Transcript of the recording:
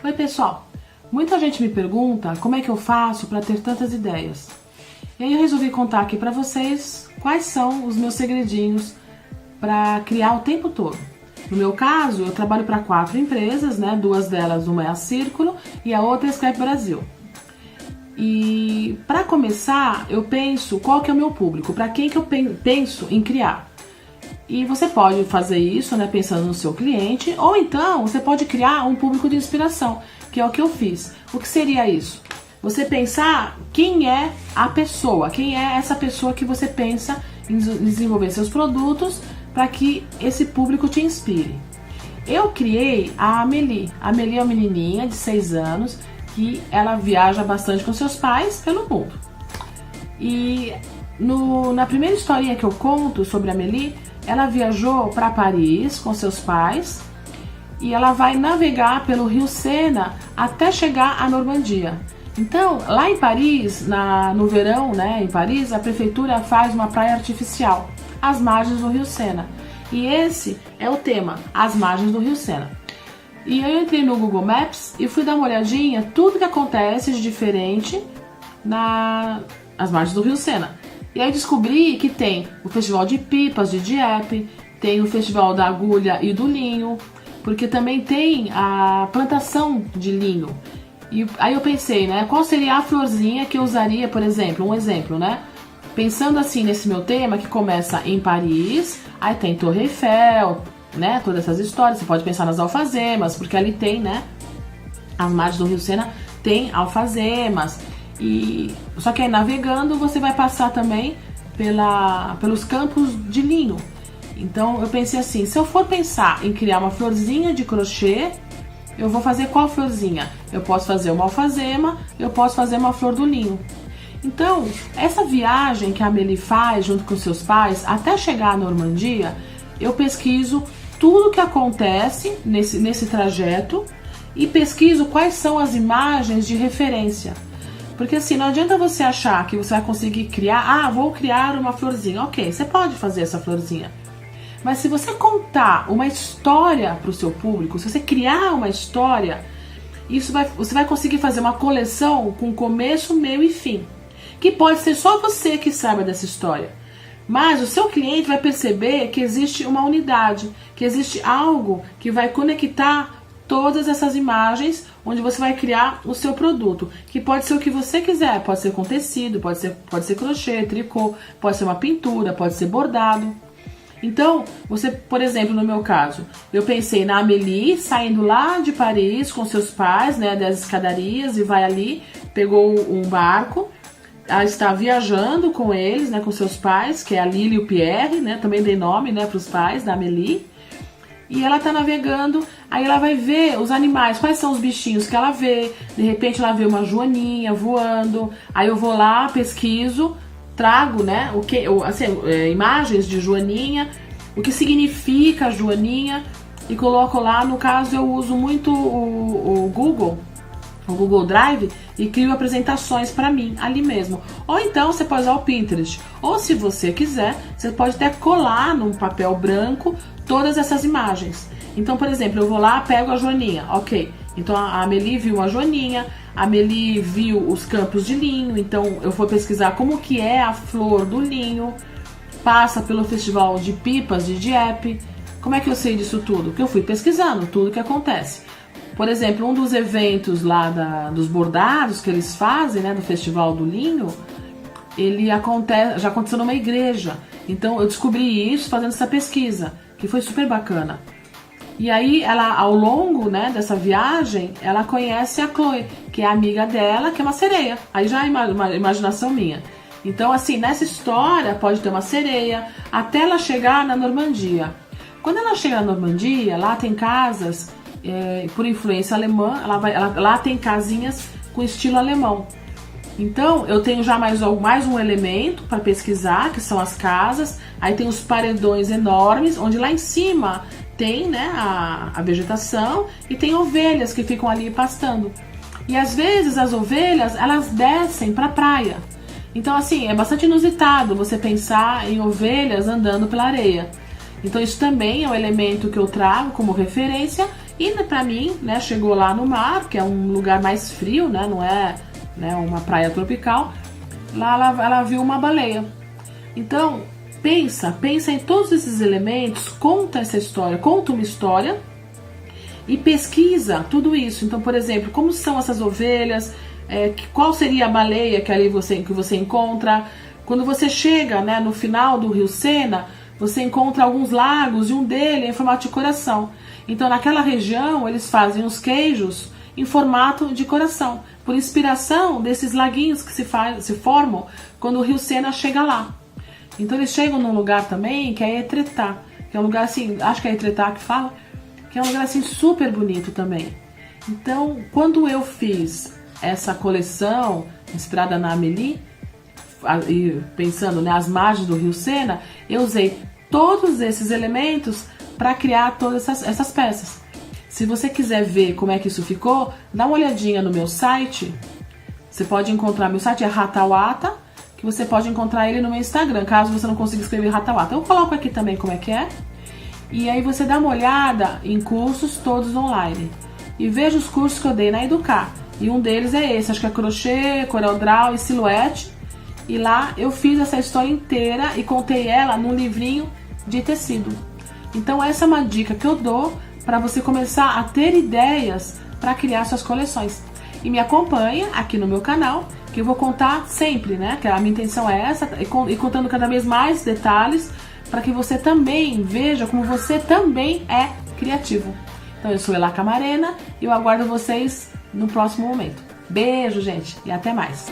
Oi pessoal, muita gente me pergunta como é que eu faço para ter tantas ideias. E aí eu resolvi contar aqui para vocês quais são os meus segredinhos para criar o tempo todo. No meu caso, eu trabalho para 4 empresas, né? 2 delas, uma é a Círculo e a outra é a Skype Brasil. E para começar, eu penso qual que é o meu público, para quem que eu penso em criar. E você pode fazer isso, né, pensando no seu cliente, ou então você pode criar um público de inspiração, que é o que eu fiz. O que seria isso? Você pensar quem é a pessoa, quem é essa pessoa que você pensa em desenvolver seus produtos para que esse público te inspire. Eu criei a Amelie. A Amelie é uma menininha de 6 anos que ela viaja bastante com seus pais pelo mundo. E na primeira historinha que eu conto sobre a Amelie, ela viajou para Paris com seus pais e ela vai navegar pelo rio Sena até chegar à Normandia. Então, lá em Paris, no verão, né, em Paris, a prefeitura faz uma praia artificial às margens do rio Sena. E esse é o tema, as margens do rio Sena. E eu entrei no Google Maps e fui dar uma olhadinha tudo que acontece de diferente nas margens do rio Sena. E aí descobri que tem o Festival de Pipas de Dieppe, tem o Festival da Agulha e do Linho, porque também tem a plantação de linho. E aí eu pensei, né, qual seria a florzinha que eu usaria, por exemplo, um exemplo, né? Pensando assim nesse meu tema que começa em Paris, aí tem Torre Eiffel, né, todas essas histórias, você pode pensar nas alfazemas, porque ali tem, né, as margens do rio Sena tem alfazemas, só que aí navegando você vai passar também pelos campos de linho. Então eu pensei assim, se eu for pensar em criar uma florzinha de crochê, eu vou fazer qual florzinha? Eu posso fazer uma alfazema, eu posso fazer uma flor do linho. Então, essa viagem que a Amelie faz junto com seus pais até chegar à Normandia, eu pesquiso tudo que acontece nesse trajeto e pesquiso quais são as imagens de referência. Porque assim, não adianta você achar que você vai conseguir criar, vou criar uma florzinha. Ok, você pode fazer essa florzinha. Mas se você contar uma história para o seu público, se você criar uma história, você vai conseguir fazer uma coleção com começo, meio e fim. Que pode ser só você que saiba dessa história. Mas o seu cliente vai perceber que existe uma unidade, que existe algo que vai conectar todas essas imagens onde você vai criar o seu produto, que pode ser o que você quiser, pode ser com tecido, pode ser crochê, tricô, pode ser uma pintura, pode ser bordado. Então, você, por exemplo, no meu caso, eu pensei na Amelie saindo lá de Paris com seus pais, né, das escadarias, e vai ali, pegou um barco. Ela está viajando com eles, né, com seus pais, que é a Lily e o Pierre, né, também dei nome, né, para os pais da Amelie. E ela está navegando, aí ela vai ver os animais, quais são os bichinhos que ela vê. De repente ela vê uma joaninha voando, aí eu vou lá, pesquiso, trago, né, imagens de joaninha, o que significa a joaninha, e coloco lá. No caso eu uso muito o Google Drive, e crio apresentações para mim ali mesmo. Ou então você pode usar o Pinterest. Ou se você quiser, você pode até colar num papel branco todas essas imagens. Então, por exemplo, eu vou lá, pego a joaninha. Ok, então a Amelie viu a joaninha, a Amelie viu os campos de linho, então eu vou pesquisar como que é a flor do linho, passa pelo Festival de Pipas de Dieppe. Como é que eu sei disso tudo? Porque eu fui pesquisando tudo que acontece. Por exemplo, um dos eventos lá dos bordados que eles fazem, né, do Festival do Linho, já aconteceu numa igreja. Então eu descobri isso fazendo essa pesquisa, que foi super bacana. E aí ela, ao longo, né, dessa viagem, ela conhece a Chloe, que é a amiga dela, que é uma sereia. Aí já é uma imaginação minha. Então, assim, nessa história pode ter uma sereia até ela chegar na Normandia. Quando ela chega na Normandia, lá tem casas, por influência alemã, lá tem casinhas com estilo alemão. Então eu tenho já mais um elemento para pesquisar, que são as casas. Aí tem os paredões enormes, onde lá em cima tem, né, a vegetação, e tem ovelhas que ficam ali pastando. E às vezes as ovelhas, elas descem para a praia. Então assim, é bastante inusitado você pensar em ovelhas andando pela areia. Então isso também é um elemento que eu trago como referência. E para mim, né, chegou lá no mar, que é um lugar mais frio, né, não é, né, uma praia tropical. Lá ela viu uma baleia. Então pensa em todos esses elementos, conta essa história, conta uma história e pesquisa tudo isso. Então, por exemplo, como são essas ovelhas, qual seria a baleia que ali você encontra. Quando você chega, né, no final do Rio Sena, você encontra alguns lagos e um deles é em formato de coração. Então naquela região eles fazem os queijos em formato de coração, por inspiração desses laguinhos que se formam quando o Rio Sena chega lá. Então eles chegam num lugar também que é Etretat, que é um lugar assim, acho que é Etretat que fala, que é um lugar assim super bonito também. Então quando eu fiz essa coleção inspirada na Amélie, e pensando, né, as margens do Rio Sena, eu usei todos esses elementos para criar todas essas peças. Se você quiser ver como é que isso ficou, dá uma olhadinha no meu site. Você pode encontrar, meu site é Hatawata, que você pode encontrar ele no meu Instagram, caso você não consiga escrever Hatawata. Eu coloco aqui também como é que é. E aí você dá uma olhada em cursos todos online. E veja os cursos que eu dei na Educar. E um deles é esse, acho que é crochê, CorelDRAW e silhuete. E lá eu fiz essa história inteira e contei ela num livrinho de tecido. Então essa é uma dica que eu dou para você começar a ter ideias para criar suas coleções. E me acompanha aqui no meu canal, que eu vou contar sempre, né? Que a minha intenção é essa, e contando cada vez mais detalhes, para que você também veja como você também é criativo. Então eu sou Ela Camarena e eu aguardo vocês no próximo momento. Beijo, gente, e até mais!